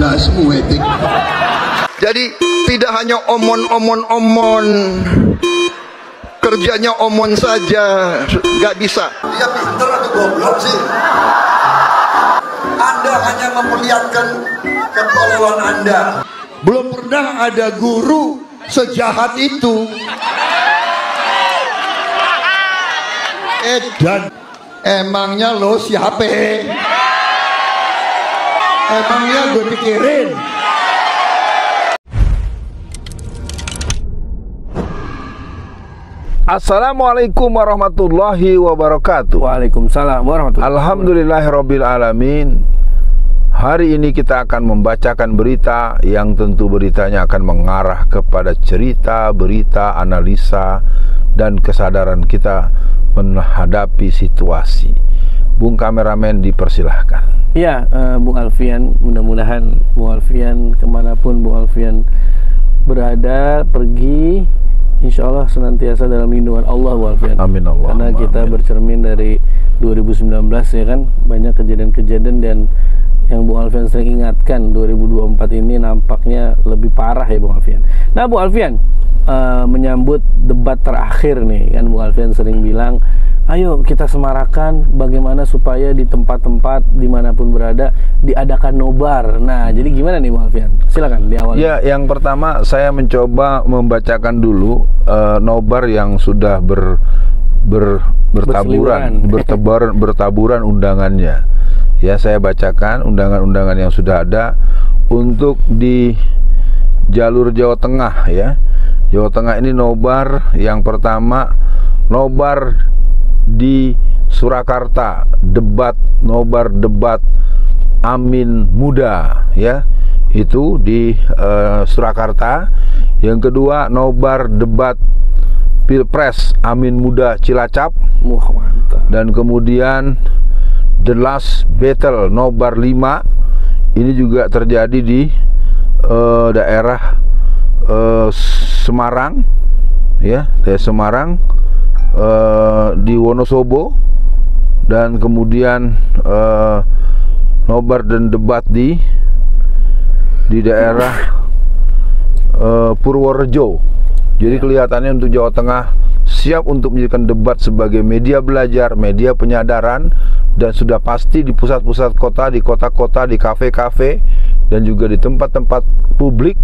blasmu etik. Jadi tidak hanya omon, kerjanya omon saja, nggak bisa. Dia pinter atau goblok sih? Anda hanya memperlihatkan ketololan Anda. Belum pernah ada guru sejahat itu. Dan emangnya lo siapa? Emangnya gue pikirin. Assalamualaikum warahmatullahi wabarakatuh. Waalaikumsalam warahmatullahi wabarakatuh. Alhamdulillahirabbil alamin. Hari ini kita akan membacakan berita yang tentu beritanya akan mengarah kepada cerita, berita, analisa dan kesadaran kita menghadapi situasi. Bung kameramen dipersilahkan. Ya, Bung Alfian, mudah-mudahan Bung Alfian kemanapun Bung Alfian berada, pergi, insya Allah senantiasa dalam lindungan Allah, Bung Alfian. Amin Allah. Karena kita bercermin dari 2019 ya kan, banyak kejadian-kejadian dan yang Bung Alfian sering ingatkan 2024 ini nampaknya lebih parah ya Bung Alfian. Nah Bung Alfian, menyambut debat terakhir nih kan, Bung Alfian sering bilang ayo kita semarakan bagaimana supaya di tempat-tempat dimanapun berada diadakan nobar. Nah jadi gimana nih Bung Alfian? Silakan di awal. Ya, yang pertama saya mencoba membacakan dulu nobar yang sudah bertaburan undangannya. Ya, saya bacakan undangan-undangan yang sudah ada untuk di jalur Jawa Tengah ya. Jawa Tengah ini nobar yang pertama, nobar di Surakarta, nobar debat Amin Muda ya. Itu di Surakarta. Yang kedua, nobar debat Pilpres Amin Muda Cilacap. Wah, mantap. Dan kemudian The Last Battle nobar 5 ini juga terjadi di daerah Semarang ya, daerah Semarang, di Wonosobo. Dan kemudian nobar dan debat di daerah Purworejo. Jadi kelihatannya untuk Jawa Tengah siap untuk menjadikan debat sebagai media belajar, media penyadaran, dan sudah pasti di pusat-pusat kota, di kota-kota, di kafe-kafe, dan juga di tempat-tempat publik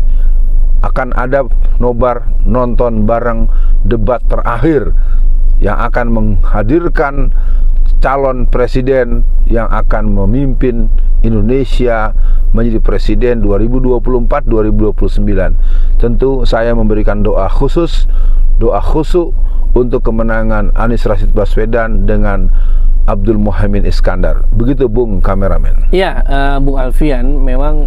akan ada nobar nonton bareng debat terakhir yang akan menghadirkan calon presiden yang akan memimpin Indonesia menjadi presiden 2024-2029. Tentu saya memberikan doa khusus, doa khusyuk untuk kemenangan Anies Rashid Baswedan dengan Abdul Muhaimin Iskandar. Begitu Bung kameramen. Ya, Bung Alfian, memang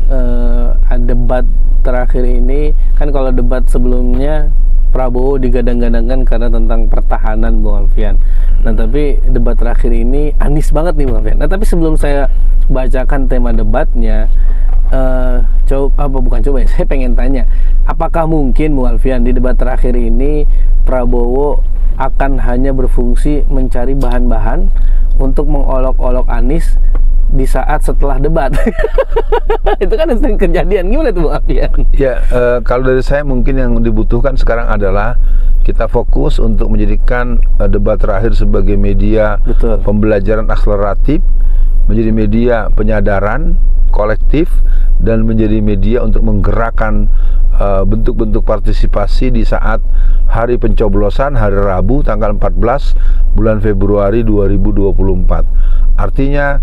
debat terakhir ini kan, kalau debat sebelumnya Prabowo digadang-gadangkan karena tentang pertahanan Bung Alfian. Nah tapi debat terakhir ini Anies banget nih Bung Alfian. Nah tapi sebelum saya bacakan tema debatnya, saya pengen tanya, apakah mungkin Bung Alfian di debat terakhir ini Prabowo akan hanya berfungsi mencari bahan-bahan untuk mengolok-olok Anies di saat setelah debat? Itu kan sering kejadian. Gimana tuh Bung Alfian? Ya, kalau dari saya mungkin yang dibutuhkan sekarang adalah kita fokus untuk menjadikan debat terakhir sebagai media pembelajaran akseleratif, menjadi media penyadaran kolektif, dan menjadi media untuk menggerakkan bentuk-bentuk partisipasi di saat hari pencoblosan, hari Rabu tanggal 14 bulan Februari 2024. Artinya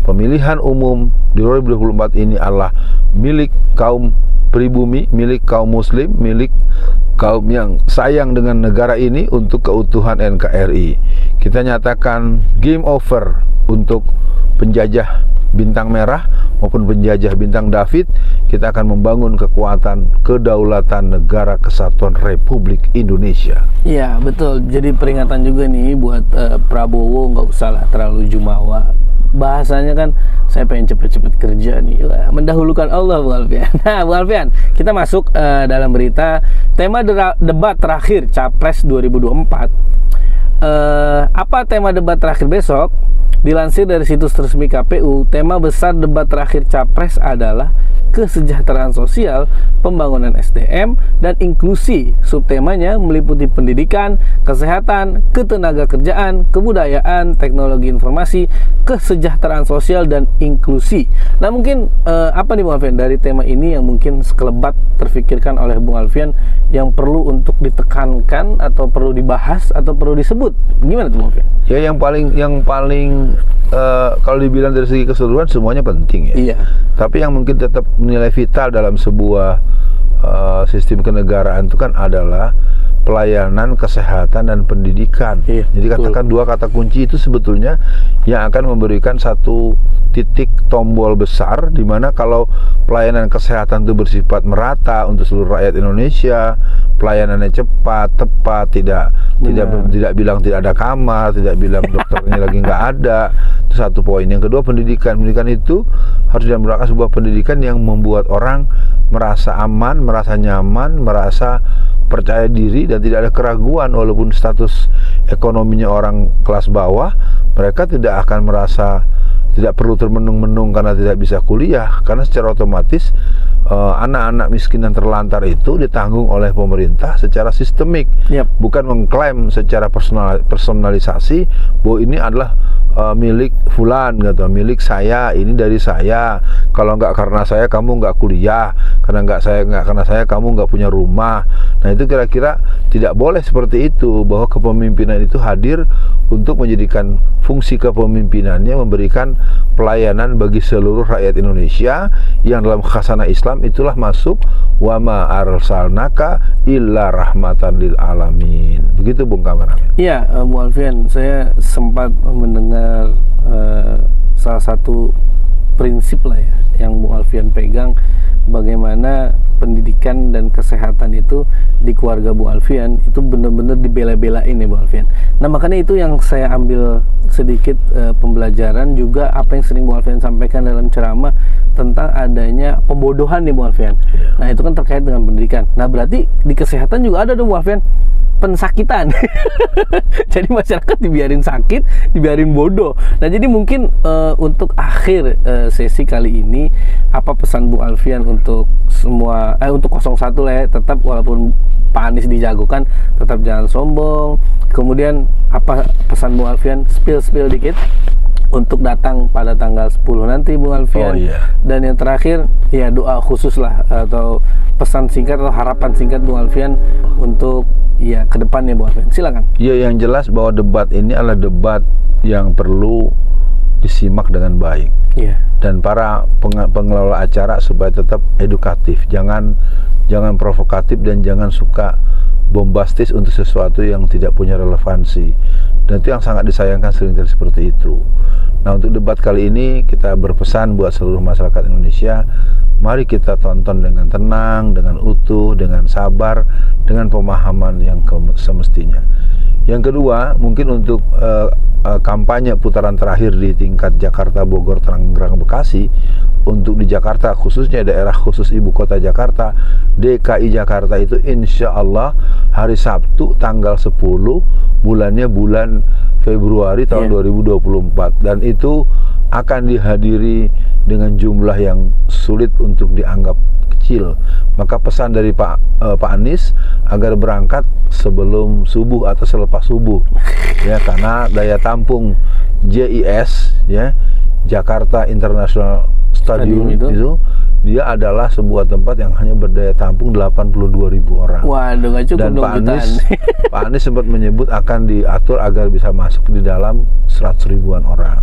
pemilihan umum di 2024 ini adalah milik kaum pribumi, milik kaum muslim, milik kaum yang sayang dengan negara ini untuk keutuhan NKRI. Kita nyatakan game over untuk penjajah bintang merah maupun penjajah bintang David. Kita akan membangun kekuatan kedaulatan negara kesatuan Republik Indonesia. Iya betul. Jadi peringatan juga nih buat Prabowo, nggak usah lah terlalu jumawa. Bahasanya kan saya pengen cepet-cepet kerja nih, mendahulukan Allah Bung Alfian. Nah Bung Alfian, kita masuk dalam berita tema debat terakhir Capres 2024. Apa tema debat terakhir besok? Dilansir dari situs resmi KPU, tema besar debat terakhir Capres adalah kesejahteraan sosial, pembangunan SDM, dan inklusi. Subtemanya meliputi pendidikan, kesehatan, ketenagakerjaan, kebudayaan, teknologi informasi, kesejahteraan sosial, dan inklusi. Nah mungkin apa nih Bung Alfian dari tema ini yang mungkin sekelebat terfikirkan oleh Bung Alfian yang perlu untuk ditekankan atau perlu dibahas atau perlu disebut? Gimana tuh Bung Alfian? Ya yang paling kalau dibilang dari segi keseluruhan semuanya penting ya. Iya. Tapi yang mungkin tetap nilai vital dalam sebuah sistem kenegaraan itu kan adalah pelayanan, kesehatan, dan pendidikan. Iya, jadi betul. katakan dua kata kunci itu sebetulnya yang akan memberikan satu titik tombol besar di mana kalau pelayanan kesehatan itu bersifat merata untuk seluruh rakyat Indonesia, pelayanannya cepat, tepat, tidak bilang tidak ada kamar, tidak bilang dokternya lagi nggak ada. Itu satu poin. Yang kedua pendidikan itu harus dilakukan sebuah pendidikan yang membuat orang merasa aman, merasa nyaman, merasa percaya diri dan tidak ada keraguan walaupun status ekonominya orang kelas bawah, mereka tidak akan merasa tidak perlu termenung-menung karena tidak bisa kuliah, karena secara otomatis anak-anak miskin dan terlantar itu ditanggung oleh pemerintah secara sistemik. Bukan mengklaim secara personalisasi bahwa ini adalah milik fulan gitu, milik saya, ini dari saya. Kalau nggak karena saya kamu nggak kuliah, karena saya kamu nggak punya rumah. Nah itu kira-kira tidak boleh seperti itu, bahwa kepemimpinan itu hadir untuk menjadikan fungsi kepemimpinannya memberikan pelayanan bagi seluruh rakyat Indonesia yang dalam khasanah Islam itulah masuk wa ma arsalnaka illa rahmatan lil alamin. Begitu Bung Kameramen. Iya, Bu Alfian, saya sempat mendengar salah satu prinsip lah ya yang Bu Alfian pegang, bagaimana pendidikan dan kesehatan itu di keluarga Bu Alfian itu benar-benar dibela-belain ya Bu Alfian. Nah makanya itu yang saya ambil sedikit pembelajaran juga apa yang sering Bu Alfian sampaikan dalam ceramah tentang adanya pembodohan nih Bu Alfian. Nah itu kan terkait dengan pendidikan. Nah berarti di kesehatan juga ada dong Bu Alfian pensakitan. Jadi masyarakat dibiarin sakit, dibiarin bodoh. Nah jadi mungkin untuk akhir sesi kali ini, apa pesan Bu Alfian untuk semua untuk 01 lah ya, tetap walaupun Pak Anies dijagokan tetap jangan sombong. Kemudian apa pesan Bu Alfian, spill dikit untuk datang pada tanggal 10 nanti Bung Alfian. Dan yang terakhir ya doa khusus lah atau pesan singkat atau harapan singkat Bung Alfian untuk ya ke depannya Bung Alfian. Silakan. Ya yang jelas bahwa debat ini adalah debat yang perlu disimak dengan baik. Dan para pengelola acara supaya tetap edukatif, jangan provokatif dan jangan suka bombastis untuk sesuatu yang tidak punya relevansi. Dan itu yang sangat disayangkan sering terjadi seperti itu. Nah untuk debat kali ini kita berpesan buat seluruh masyarakat Indonesia, mari kita tonton dengan tenang, dengan utuh, dengan sabar, dengan pemahaman yang semestinya. Yang kedua, mungkin untuk kampanye putaran terakhir di tingkat Jakarta, Bogor, Tangerang, Bekasi, untuk di Jakarta khususnya daerah khusus ibu kota Jakarta, DKI Jakarta itu insya Allah hari Sabtu tanggal 10, bulannya bulan Februari tahun 2024, dan itu akan dihadiri dengan jumlah yang sulit untuk dianggap kecil. Maka pesan dari Pak Anies agar berangkat sebelum subuh atau selepas subuh ya, karena daya tampung JIS ya, Jakarta International Stadium itu dia adalah sebuah tempat yang hanya berdaya tampung 82.000 orang. Waduh, gak cukup. Dan Pak Anies sempat menyebut akan diatur agar bisa masuk di dalam 100.000-an orang.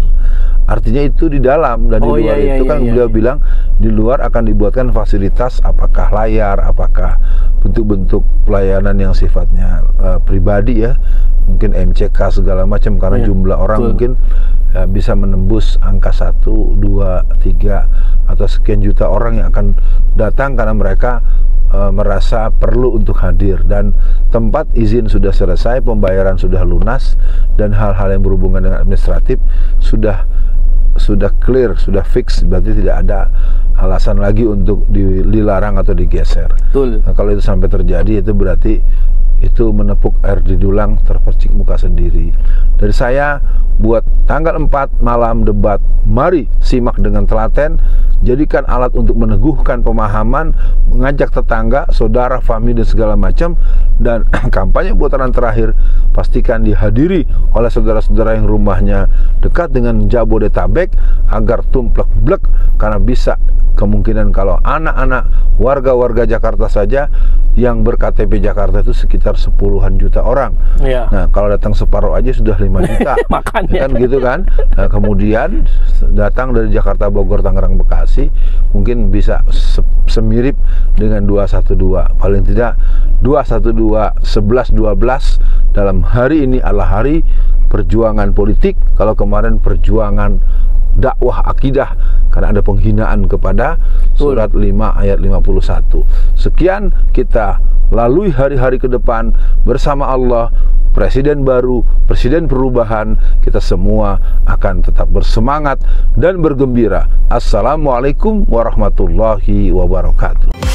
Artinya itu di dalam, dan di luar itu kan beliau bilang di luar akan dibuatkan fasilitas, apakah layar, apakah bentuk-bentuk pelayanan yang sifatnya pribadi ya, mungkin MCK segala macam, karena jumlah orang mungkin bisa menembus angka 1, 2, 3 atau sekian juta orang yang akan datang karena mereka merasa perlu untuk hadir, dan tempat izin sudah selesai, pembayaran sudah lunas, dan hal-hal yang berhubungan dengan administratif sudah clear, sudah fix, berarti tidak ada alasan lagi untuk dilarang atau digeser. Nah, kalau itu sampai terjadi, itu berarti itu menepuk air di dulang terpercik muka sendiri. Dari saya, buat tanggal 4 malam debat, mari simak dengan telaten, jadikan alat untuk meneguhkan pemahaman, mengajak tetangga, saudara, famili dan segala macam. Dan kampanye putaran terakhir pastikan dihadiri oleh saudara-saudara yang rumahnya dekat dengan Jabodetabek agar tumplek-blek, karena bisa kemungkinan kalau anak-anak warga-warga Jakarta saja yang ber-KTP Jakarta itu sekitar 10-an juta orang. Ya. Nah, kalau datang separuh aja sudah 5 juta. Makanya. Kan gitu kan. Nah, kemudian datang dari Jakarta, Bogor, Tangerang, Bekasi, mungkin bisa semirip dengan 212. Paling tidak 212, 11, 12 dalam hari ini adalah hari perjuangan politik. Kalau kemarin perjuangan dakwah akidah, karena ada penghinaan kepada surat 5 ayat 51. Sekian, kita lalui hari-hari ke depan bersama Allah, presiden baru, presiden perubahan. Kita semua akan tetap bersemangat dan bergembira. Assalamualaikum warahmatullahi wabarakatuh.